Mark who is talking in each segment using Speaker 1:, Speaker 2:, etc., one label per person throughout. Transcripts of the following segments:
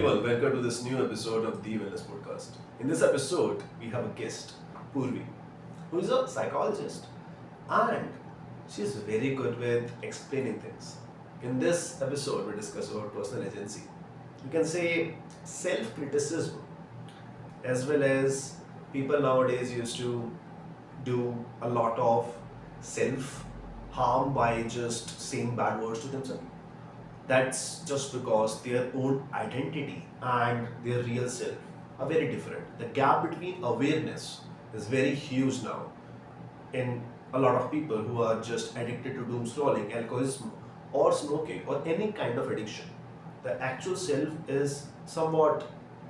Speaker 1: everyone, welcome to this new episode of the Wellness Podcast. In this episode, we have a guest, Purvi, who is a psychologist and she is very good with explaining things. In this episode, we discuss about personal agency. You can say self criticism, as well as people nowadays used to do a lot of self harm by just saying bad words to themselves. That's just because their own identity and their real self are very different. The gap between awareness is very huge now in a lot of people who are just addicted to doom scrolling, alcoholism, or smoking, or any kind of addiction. The actual self is somewhat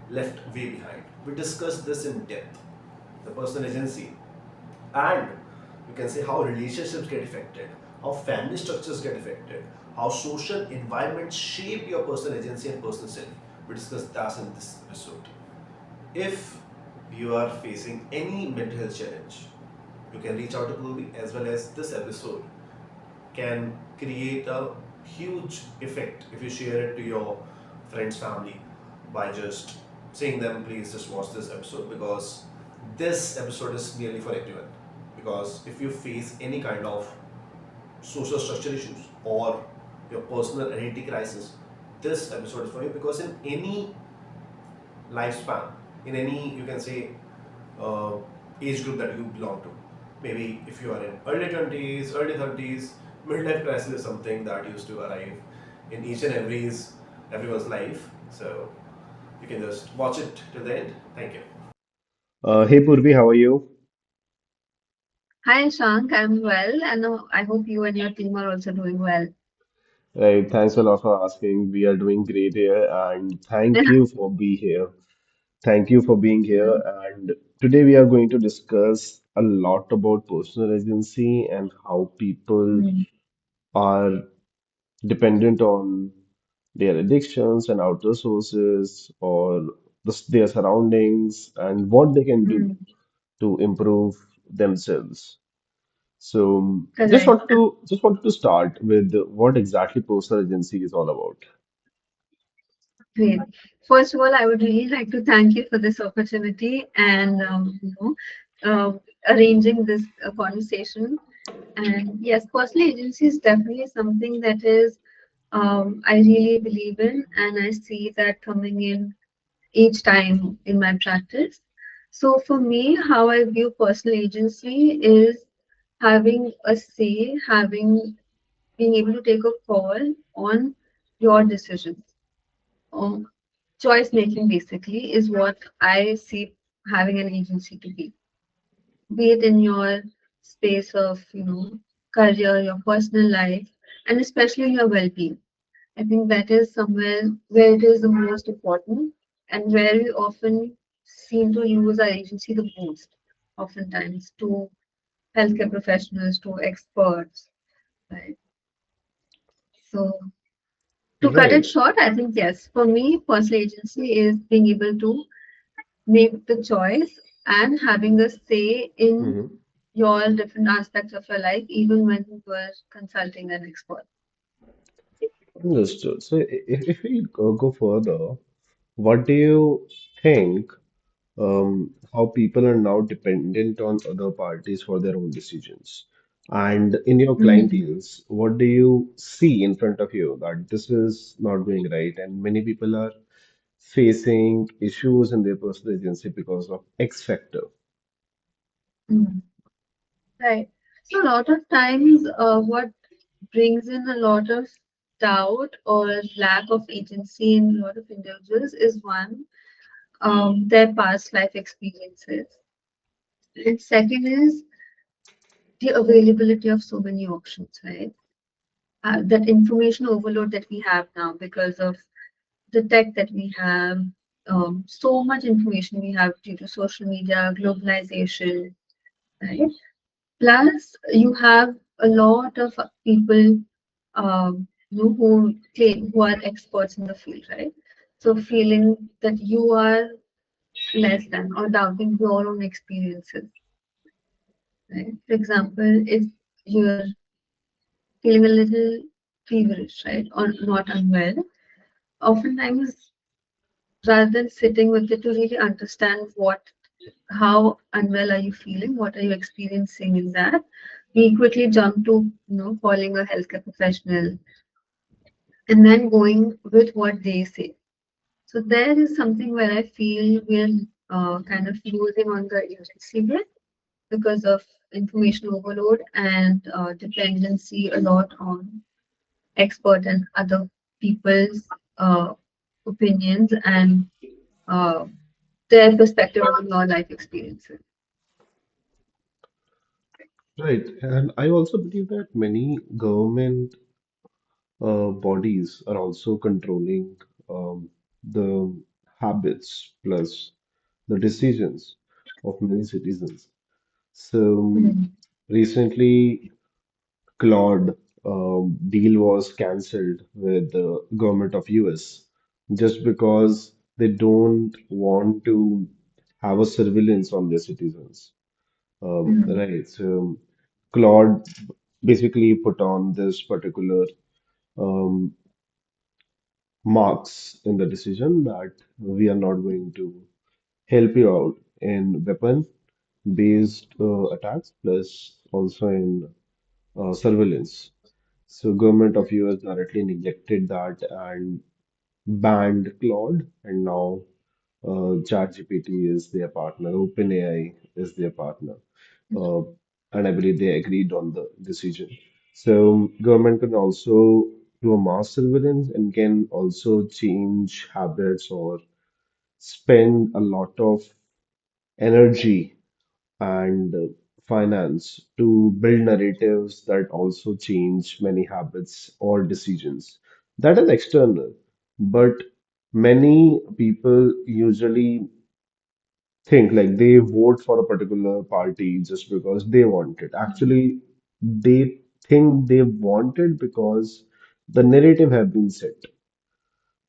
Speaker 1: left way behind. We discussed this in depth. The personal agency, and you can say how relationships get affected, how family structures get affected, how social environments shape your personal agency and personal self. We discussed that in this episode. If you are facing any mental health challenge, you can reach out to Purvi, as well as this episode can create a huge effect if you share it to your friends, family, by just saying them, please just watch this episode, because this episode is nearly for everyone. Because if you face any kind of social structure issues or your personal identity crisis, this episode is for you, because in any lifespan, in any, you can say, uh, age group that you belong to, maybe if you are in early 20s, early 30s, midlife crisis is something that used to arrive in each and everyone's life. So you can just watch it till the end. Thank you.
Speaker 2: Hey Purvi, how are you?
Speaker 3: Hi, Shank. I'm well, and I hope you and your team are also doing well.
Speaker 2: Right, thanks a lot for asking. We are doing great here, and thank you for being here. Thank you for being here. And today we are going to discuss a lot about personal agency and how people
Speaker 3: Mm,
Speaker 2: are dependent on their addictions and outer sources or their surroundings and what they can do
Speaker 3: mm,
Speaker 2: to improve themselves. So
Speaker 3: correct.
Speaker 2: just wanted to start with what exactly personal agency is all about.
Speaker 3: Great. First of all, I would really like to thank you for this opportunity and arranging this conversation. And yes, personal agency is definitely something that is I really believe in, and I see that coming in each time in my practice. So for me, how I view personal agency is having a say, having being able to take a call on your decisions. Um, Choice making basically is what I see having an agency to be it in your space of, career, your personal life, and especially your well-being. I think that is somewhere where it is the most important and where we often seem to use our agency the most, oftentimes to healthcare professionals, to experts, right? So to cut it
Speaker 2: Right.
Speaker 3: short, I think yes, for me, personal agency is being able to make the choice and having a say in
Speaker 2: Hmm.
Speaker 3: your different aspects of your life, even when you are consulting an expert.
Speaker 2: Understood. So if we go further, what do you think how people are now dependent on other parties for their own decisions? And in your
Speaker 3: Mm,
Speaker 2: clientele, what do you see in front of you that this is not going right? And many people are facing issues in their personal agency because of X factor.
Speaker 3: mm. Right. So a lot of times, what brings in a lot of doubt or lack of agency in a lot of individuals is one, their past life experiences. And second is the availability of so many options, right? That information overload that we have now because of the tech that we have, so much information we have due to social media, globalization, right? Plus, you have a lot of people who claim who are experts in the field, right? So feeling that you are less than or doubting your own experiences, right? For example, if you're feeling a little feverish, right, or not unwell, oftentimes rather than sitting with it to really understand how unwell are you feeling, what are you experiencing in that, we quickly jump to calling a healthcare professional and then going with what they say. So there is something where I feel we're kind of losing on the agency bit because of information overload and dependency a lot on expert and other people's uh, opinions and uh, their perspective on your life experiences.
Speaker 2: Right. And I also believe that many government bodies are also controlling the habits plus the decisions of many citizens. So
Speaker 3: Mm,
Speaker 2: recently, Claude deal was cancelled with the government of US just because they don't want to have a surveillance on their citizens.
Speaker 3: mm,
Speaker 2: Right. So Claude basically put on this particular um, marks in the decision that we are not going to help you out in weapon-based attacks plus also in surveillance. So government of US directly neglected that and banned Claude, and now ChatGPT is their partner, OpenAI is their partner, uh, and I believe they agreed on the decision. So government can also do a mass surveillance and can also change habits or spend a lot of energy and finance to build narratives that also change many habits or decisions. That is external, but many people usually think like they vote for a particular party just because they want it. Actually, they think they want it because the narrative have been set,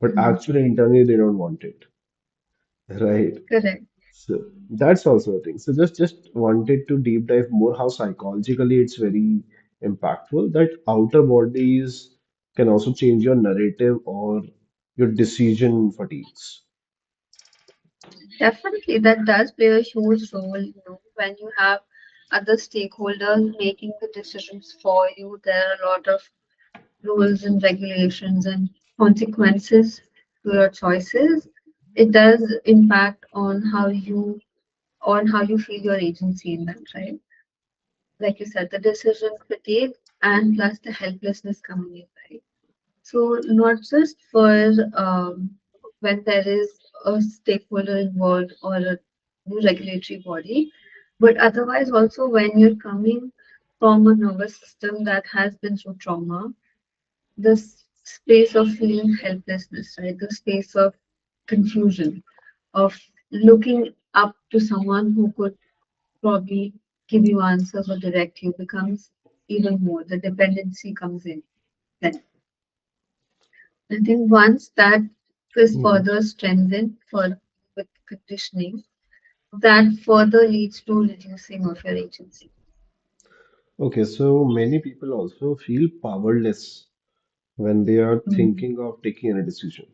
Speaker 2: but
Speaker 3: mm.
Speaker 2: actually internally they don't want it, right?
Speaker 3: Correct.
Speaker 2: So that's also a thing. So just wanted to deep dive more how psychologically it's very impactful that outer bodies can also change your narrative or your decision fatigues.
Speaker 3: Definitely, that does play a huge role, when you have other stakeholders making the decisions for you. There are a lot of rules and regulations and consequences to your choices. It does impact on how you feel your agency in that, right? Like you said, the decision fatigue and plus the helplessness coming in, right? So not just for when there is a stakeholder involved or a new regulatory body, but otherwise also when you're coming from a nervous system that has been through trauma, this space of feeling helplessness, right? The space of confusion, of looking up to someone who could probably give you answers or direct you becomes even more. The dependency comes in then. I think once that is
Speaker 2: Hmm.
Speaker 3: further strengthened for with conditioning, that further leads to reducing of your agency.
Speaker 2: Okay, so many people also feel powerless when they are
Speaker 3: Mm,
Speaker 2: thinking of taking a decision.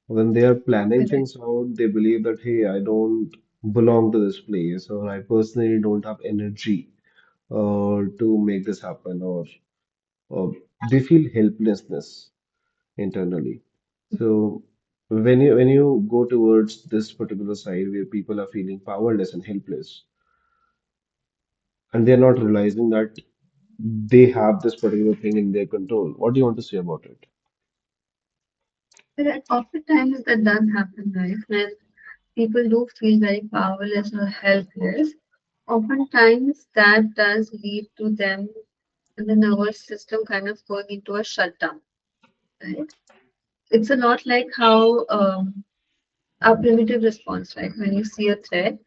Speaker 2: When they are planning
Speaker 3: correct.
Speaker 2: things out, they believe that, hey, I don't belong to this place, or I personally don't have energy to make this happen, or they feel helplessness internally. So when you go towards this particular side where people are feeling powerless and helpless, and they're not realizing that they have this particular thing in their control, what do you want to say about it?
Speaker 3: But oftentimes that does happen, right? When people do feel very powerless or helpless, oftentimes that does lead to them and the nervous system kind of going into a shutdown, right? It's a lot like how our primitive response, right? When you see a threat,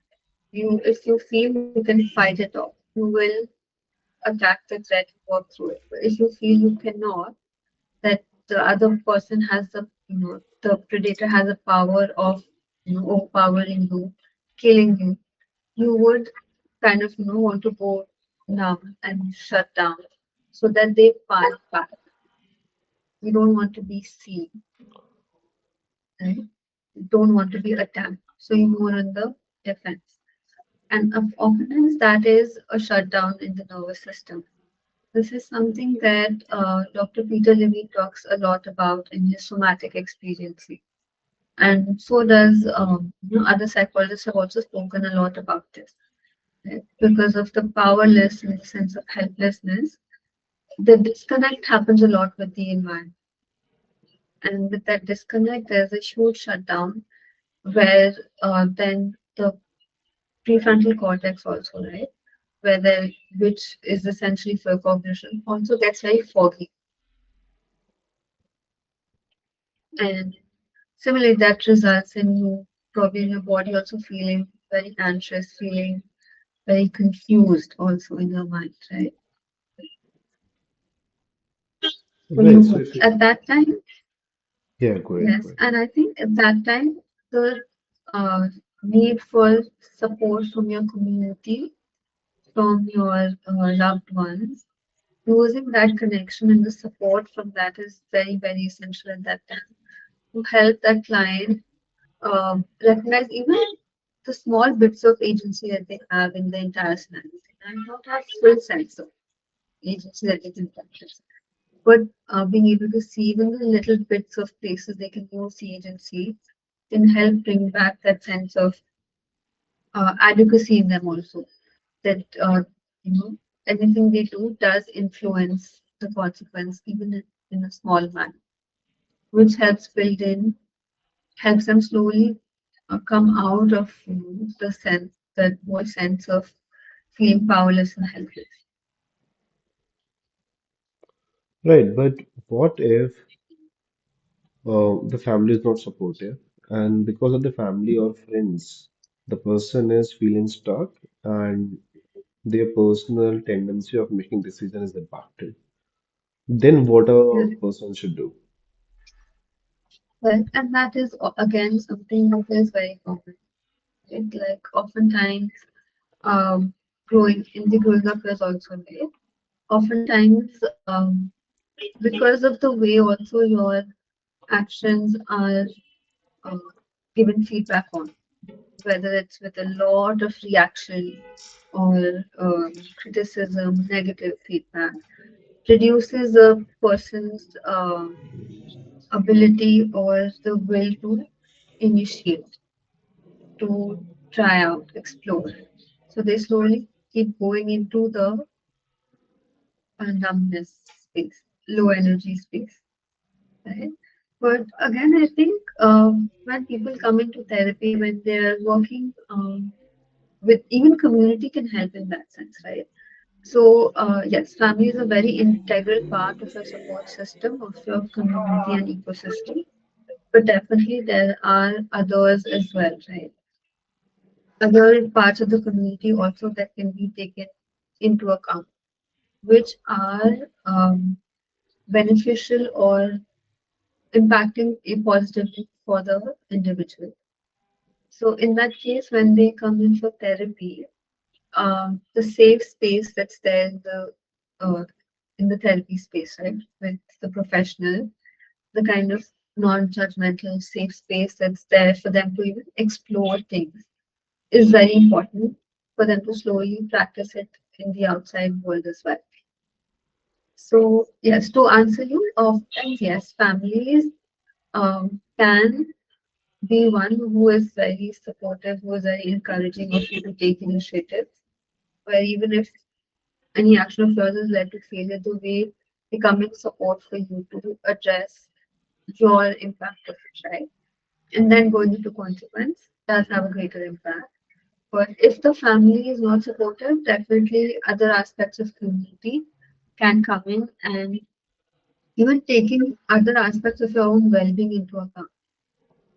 Speaker 3: if you feel you can fight it off, you will attack the threat, work through it. But if you feel you cannot, that the other person has the predator has a power of overpowering you, killing you, you would kind of want to go numb and shut down so that they fight back. You don't want to be seen, right? don't want to be attacked. So you're more on the defense. And oftentimes that is a shutdown in the nervous system. This is something that Dr. Peter Levine talks a lot about in his somatic experience. And so does other psychologists have also spoken a lot about this. Right? Because of the powerless and the sense of helplessness, the disconnect happens a lot with the environment. And with that disconnect, there's a huge shutdown where then the prefrontal cortex also, right? Where the which is essentially for cognition, also gets very foggy. And similarly, that results in you probably in your body also feeling very anxious, feeling very confused also in your mind, right? So
Speaker 2: Right. So
Speaker 3: you
Speaker 2: if you,
Speaker 3: at that time,
Speaker 2: yeah, go ahead, go
Speaker 3: yes,
Speaker 2: ahead.
Speaker 3: and I think at that time the uh, need for support from your community, from your loved ones, losing that connection and the support from that is very, very essential at that time to help that client recognize even the small bits of agency that they have in the entire scenario. They might not have full sense of agency that is in practice, but being able to see even the little bits of places they can use the agency can help bring back that sense of adequacy in them also. That you know anything they do does influence the consequence, even in a small manner, which helps them slowly come out of the sense that whole sense of feeling powerless and helpless.
Speaker 2: Right, but what if the family is not supportive, and because of the family or friends, the person is feeling stuck, and their personal tendency of making decisions is impacted? Then what a
Speaker 3: Yeah.
Speaker 2: person should do?
Speaker 3: Well, and that is again something that is very common. Right? Like oftentimes, um, growing in the growing up years also, right? Oftentimes, because of the way also your actions are uh, given feedback on, whether it's with a lot of reaction or criticism, negative feedback, reduces a person's ability or the will to initiate, to try out, explore. So they slowly keep going into the numbness space, low energy space, right? But again, I think when people come into therapy, when they're working with even community can help in that sense, right? So yes, family is a very integral part of your support system, of your community and ecosystem. But definitely there are others as well, right? Other parts of the community also that can be taken into account, which are beneficial or impacting it positively for the individual. So in that case, when they come in for therapy, the safe space that's there uh, in the therapy space, right, with the professional, the kind of non-judgmental safe space that's there for them to even explore things is very important for them to slowly practice it in the outside world as well. So yes, to answer you, often yes, families can be one who is very supportive, who is very encouraging of you to take initiatives, where even if any action of yours is led to failure, the way they come in support for you to address your impact of it, right? And then going into consequence does have a greater impact. But if the family is not supportive, definitely other aspects of community can come in and even taking other aspects of your own well-being into account.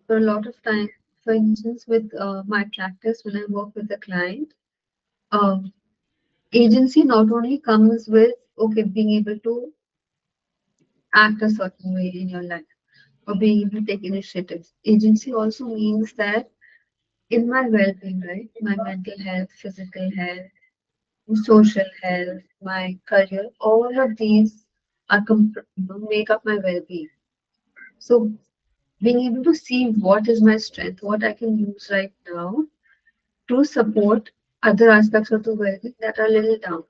Speaker 3: For a lot of time, for instance, with my practice, when I work with a client, um, agency not only comes with okay being able to act a certain way in your life or being able to take initiatives. Agency also means that in my well-being, right, my mental health, physical health, social health, my career, all of these are make up my well-being. So being able to see what is my strength, what I can use right now to support other aspects of the well-being that are a little down.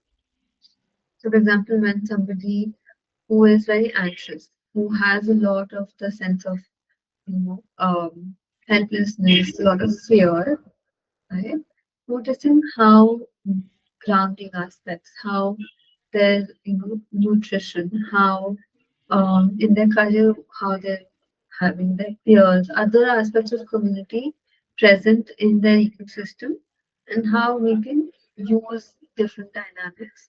Speaker 3: So, for example, when somebody who is very anxious, who has a lot of the sense of helplessness, a lot of fear, right? Noticing how grounding aspects, how their nutrition, how in their career, how they're having their peers, other aspects of community present in their ecosystem, and how we can use different dynamics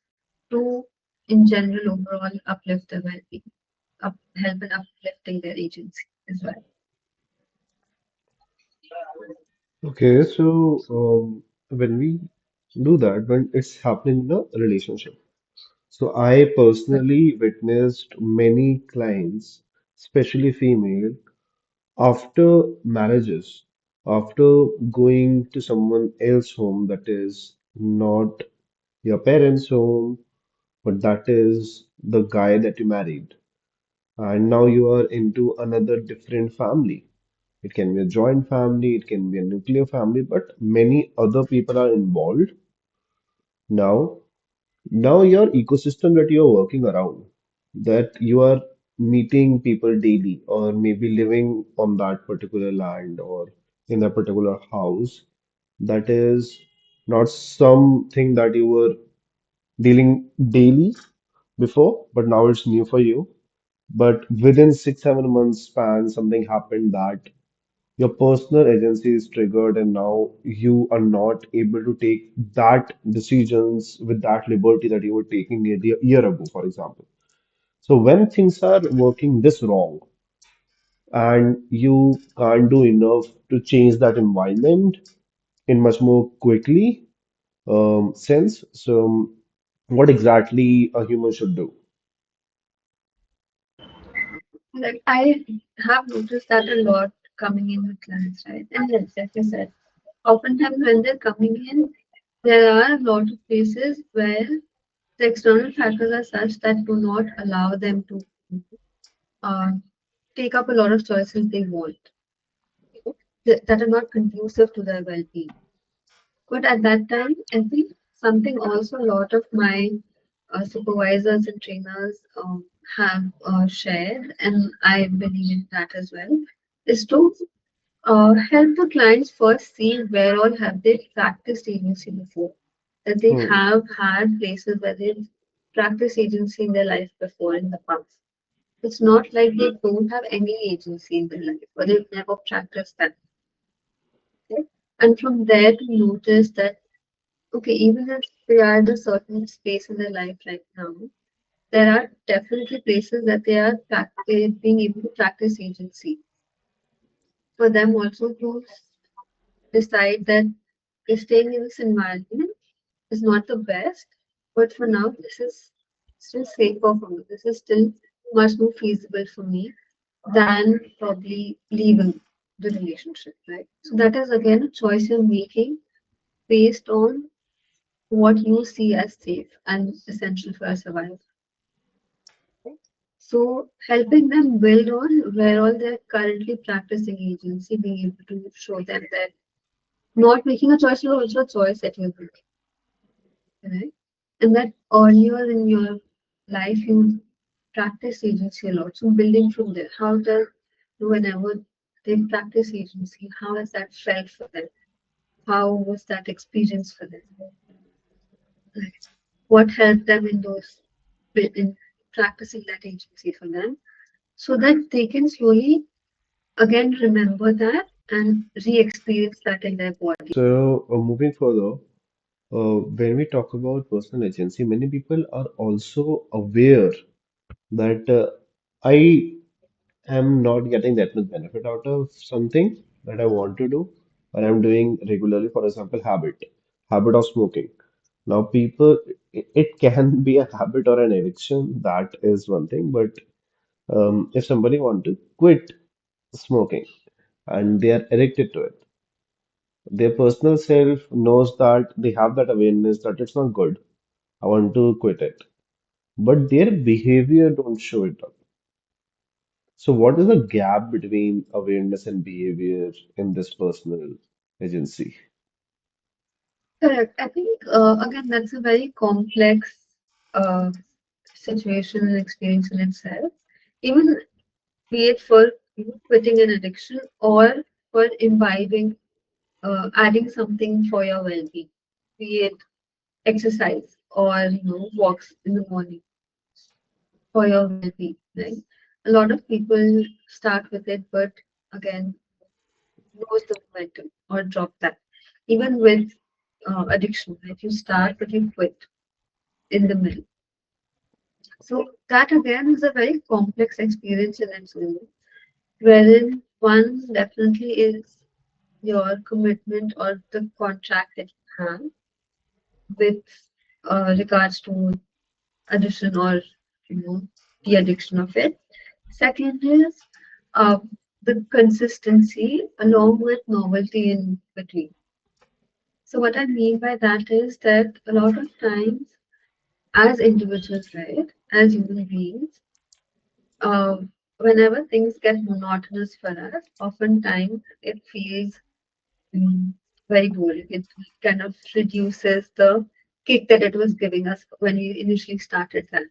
Speaker 3: to, in general, overall uplift their well-being, help in uplifting their agency as well.
Speaker 2: Okay, so when we do that, when it's happening in a relationship. So I personally witnessed many clients, especially female, after marriages, after going to someone else's home that is not your parents' home, but that is the guy that you married. And now you are into another different family. It can be a joint family, it can be a nuclear family, but many other people are involved. Now, now your ecosystem that you are working around, that you are meeting people daily, or maybe living on that particular land or in a particular house, that is not something that you were dealing daily before, but now it's new for you. But within 6, 7 months span, something happened that your personal agency is triggered, and now you are not able to take that decisions with that liberty that you were taking nearly a year ago, for example. So when things are working this wrong and you can't do enough to change that environment in much more quickly sense, so what exactly a human should do?
Speaker 3: Like I have noticed that a lot coming in with clients, right? And yes, like you said, oftentimes when they're coming in, there are a lot of places where the external factors are such that do not allow them to uh, take up a lot of choices they want, that are not conducive to their well-being. But at that time, I think something also a lot of my supervisors and trainers have shared, and I believe in that as well, is to help the clients first see where all have they practiced agency before. That they
Speaker 2: Hmm.
Speaker 3: have had places where they've practiced agency in their life before in the past. It's not like they don't have any agency in their life or they've never practiced that. Okay? And from there to notice that, okay, even if they are in a certain space in their life right now, there are definitely places that they are being able to practice agency. For them also to decide that staying in this environment is not the best, but for now, this is still safer for me. This is still much more feasible for me than probably leaving the relationship, right? So that is again a choice you're making based on what you see as safe and essential for our survival. So helping them build on where all they're currently practicing agency, being able to show them that not making a choice is also a choice that you're making, right? And that earlier in your life you practice agency a lot. So building from there, how does whenever they practice agency, how has that felt for them? How was that experience for them? Like, what helped them in those in practicing that agency for them, so that they can slowly again remember that and re-experience that in their body.
Speaker 2: So moving further, when we talk about personal agency, many people are also aware that I am not getting that much benefit out of something that I want to do, or I'm doing regularly. For example, habit of smoking. Now, people, it can be a habit or an addiction. That is one thing. But if somebody want to quit smoking and they are addicted to it, their personal self knows that they have that awareness that it's not good. I want to quit it, but their behavior don't show it up. So, what is the gap between awareness and behavior in this personal agency?
Speaker 3: Correct. I think, again, that's a very complex uh, situation and experience in itself. Even be it for quitting an addiction or for imbibing, adding something for your well-being, be it exercise or walks in the morning for your well-being, right? A lot of people start with it, but again, lose the momentum or drop that. Even with addiction, right? You start, but you quit in the middle. So that again is a very complex experience in its own, wherein one definitely is your commitment or the contract that you have with regards to addiction or you know the addiction of it. Second is uh, the consistency along with novelty in between. So what I mean by that is that a lot of times as individuals, right, as human beings, whenever things get monotonous for us, oftentimes it feels mm, very boring. It kind of reduces the kick that it was giving us when we initially started that.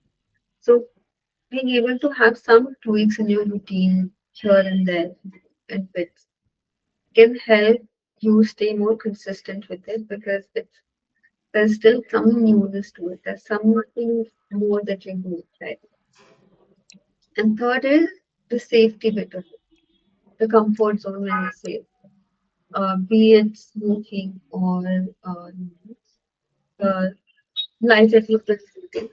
Speaker 3: So being able to have some tweaks in your routine here and there and bits can help you stay more consistent with it because there's still some newness to it. There's something more that you do, right? And third is the safety bit of it, the comfort zone when you say, be it smoking or uh, life that you've been leading,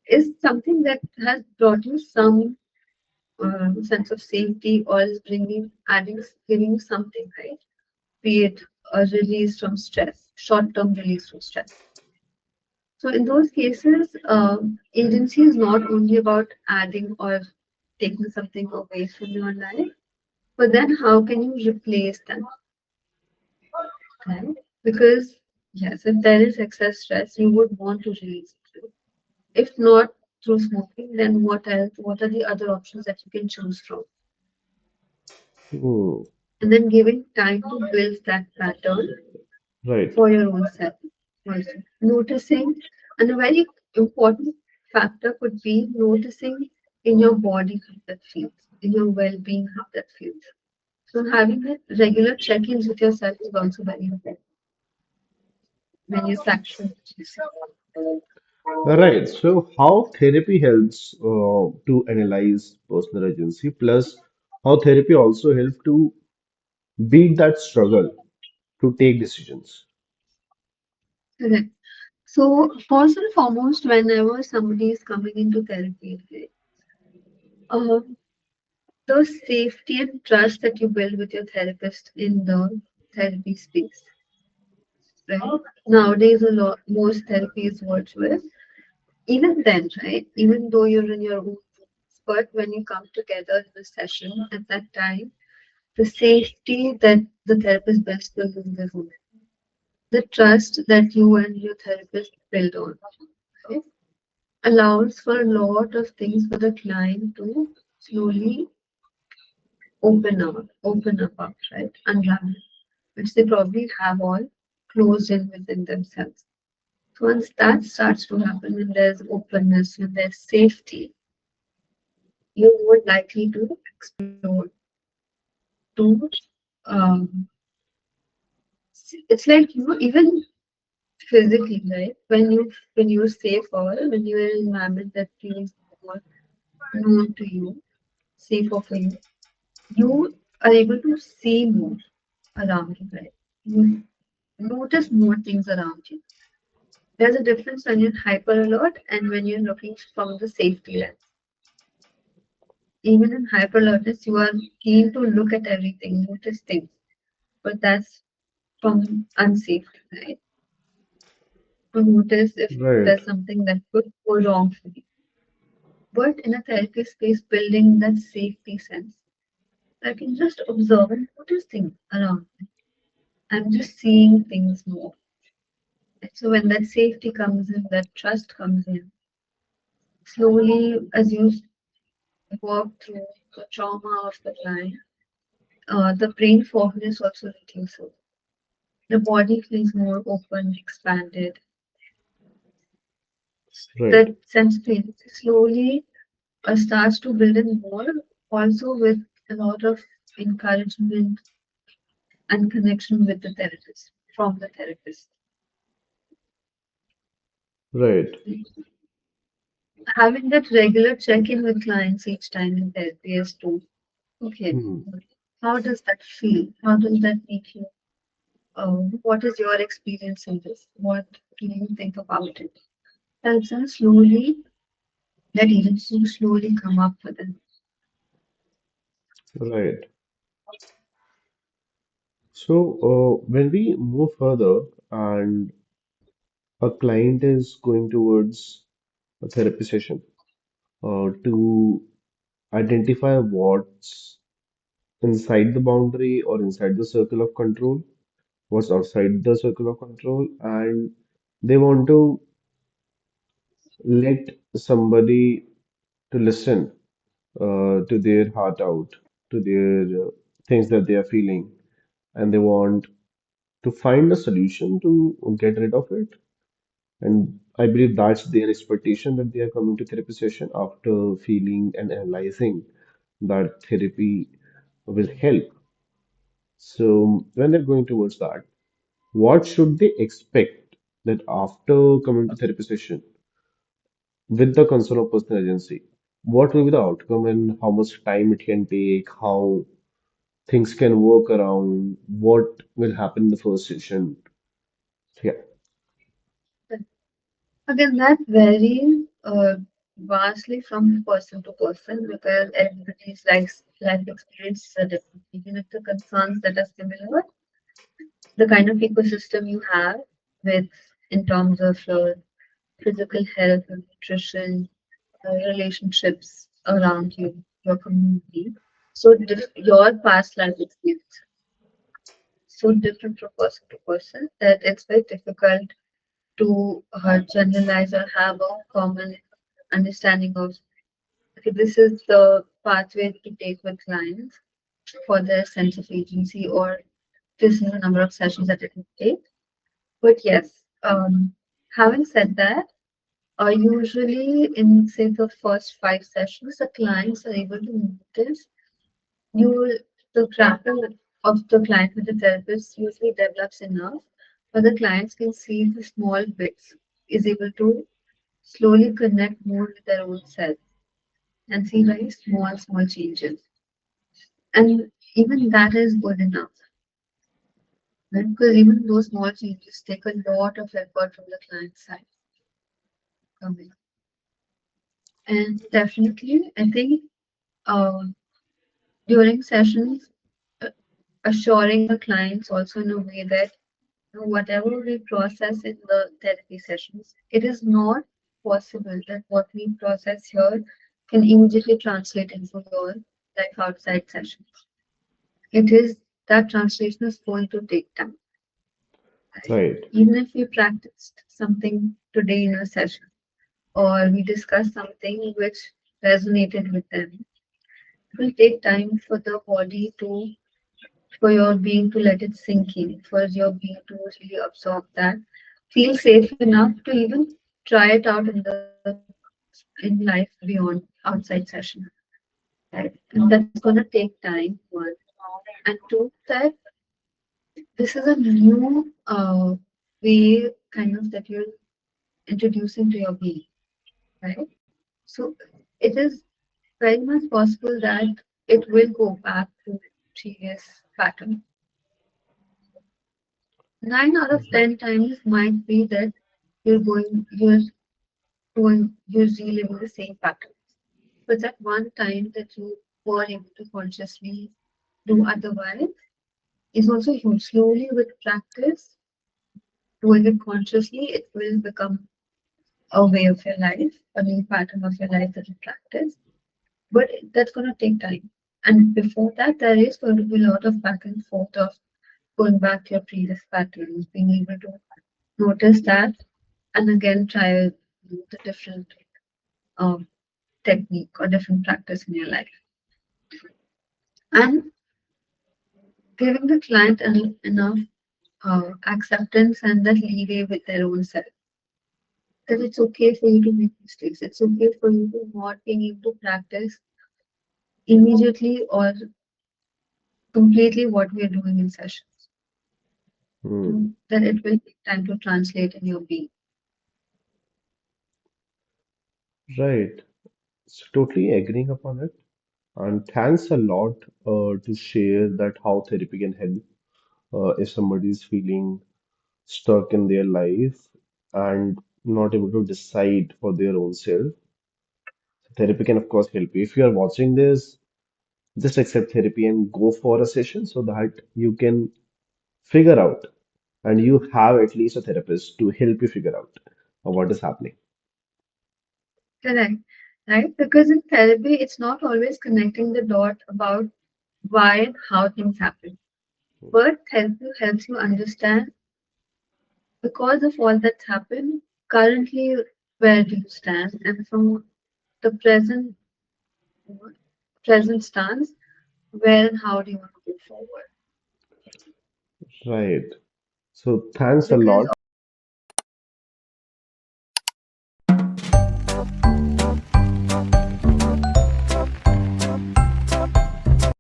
Speaker 3: is something that has brought you some sense of safety or is bringing, adding, giving you something, right? Be it a release from stress, short-term release from stress. So in those cases, agency is not only about adding or taking something away from your life, but then how can you replace them, right? Because yes, if there is excess stress, you would want to release it. Right? If not through smoking, then what else? What are the other options that you can choose from?
Speaker 2: Hmm,
Speaker 3: And then giving time to build that pattern
Speaker 2: right.
Speaker 3: for your own self. Also, noticing, and a very important factor could be noticing in your body how that feels, in your well-being how that feels. So having that regular check-ins with yourself is also very important when you practice this.
Speaker 2: Right. So, how therapy helps to analyze personal agency, plus how therapy also helps to beat that struggle to take decisions.
Speaker 3: Correct. So first and foremost, whenever somebody is coming into therapy, right, um, the safety and trust that you build with your therapist in the therapy space, right? Nowadays, a lot most therapy is virtual. Even then, right? Even though you're in your own rooms, but when you come together in a session at that time, the safety that the therapist builds in the room, the trust that you and your therapist build on, right, allows for a lot of things for the client to slowly open up, right? Unravel, which they probably have all closed in within themselves. So once that starts to happen, when there's openness, when there's safety, you're more likely to explore, to it's like even physically, right? When you're safe or when you're in an environment that feels more known to you, safer for you, you are able to see more around you, right? You notice more things around you. There's a difference when you're hyper alert and when you're looking from the safety lens. Even in hyper alertness, you are keen to look at everything, notice things, but that's from unsafe, right? To notice if
Speaker 2: Right.
Speaker 3: there's something that could go wrong for you. But in a therapy space, building that safety sense, I can just observe and notice things around me. I'm just seeing things more. And so when that safety comes in, that trust comes in, slowly, as you work through the trauma of the client, the brain fog is also reduces. The body feels more open, expanded.
Speaker 2: Right,
Speaker 3: That sensitivity slowly starts to build in more, also with a lot of encouragement and connection with the therapist, from the therapist.
Speaker 2: right.
Speaker 3: Having that regular check-in with clients each time in therapy is too, okay,
Speaker 2: Hmm.
Speaker 3: how does that feel? How does that make you? What is your experience in this? What do you think about it? Helps them slowly, that agency slowly come up with it.
Speaker 2: Right. So, when we move further and a client is going towards a therapy session to identify what's inside the boundary or inside the circle of control, what's outside the circle of control, and they want to let somebody to listen to their heart out, to their things that they are feeling, and they want to find a solution to get rid of it. And I believe that's their expectation that they are coming to therapy session after feeling and analyzing that therapy will help. So when they're going towards that, what should they expect that after coming to therapy session with the console of personal agency? What will be the outcome and how much time it can take, how things can work around, what will happen in the first session? Yeah,
Speaker 3: Again, that varies vastly from person to person because everybody's life experiences are different. Even if the concerns that are similar, the kind of ecosystem you have with in terms of your physical health and nutrition, relationships around you, your community. So your past life experience so different from person to person that it's very difficult to generalize or have a common understanding of okay, this is the pathway to take with clients for their sense of agency, or this is the number of sessions that it will take. But yes, having said that, usually in say the first 5 sessions, the clients are able to notice you will, the grapple of the client with the therapist usually develops enough, but the clients can see the small bits, is able to slowly connect more with their own self and see very small changes. And even that is good enough, right? Because even those small changes take a lot of effort from the client side coming. And definitely, I think uh, during sessions, uh, assuring the clients also in a way that whatever we process in the therapy sessions, it is not possible that what we process here can immediately translate into your life outside sessions. It is that translation is going to take time. Right?
Speaker 2: right,
Speaker 3: Even if we practiced something today in a session or we discussed something which resonated with them, it will take time for the body to, for your being to let it sink in, for your being to really absorb that, feel safe enough to even try it out in life beyond outside session. Right? And that's gonna take time, one. And two, that this is a new way kind of that you're introducing to your being, right? So it is very much possible that it will go back to previous pattern. 9 out of 10 times might be that you're reliving the same pattern. But that one time that you were able to consciously do otherwise is also huge. Slowly with practice, doing it consciously, it will become a way of your life, a new pattern of your life that you practice. But that's going to take time. And before that, there is going to be a lot of back and forth of going back to your previous patterns, being able to notice that, and again try the different um, technique or different practice in your life. And giving the client enough acceptance and that leeway with their own self. That it's okay for you to make mistakes. It's okay for you to not being able to practice immediately or completely what we are doing in sessions.
Speaker 2: Hmm.
Speaker 3: That it will take time to translate in your being.
Speaker 2: Right. So totally agreeing upon it. And thanks a lot to share that how therapy can help if somebody is feeling stuck in their life and not able to decide for their own self. Therapy can, of course, help you. If you are watching this, just accept therapy and go for a session so that you can figure out and you have at least a therapist to help you figure out what is happening.
Speaker 3: Correct. Right? Because in therapy, it's not always connecting the dot about why and how things happen. But therapy helps you understand because of all that's happened, currently where do you stand and from the present stance, where and how do you want to go forward?
Speaker 2: Right. So thanks a
Speaker 3: Because
Speaker 2: lot.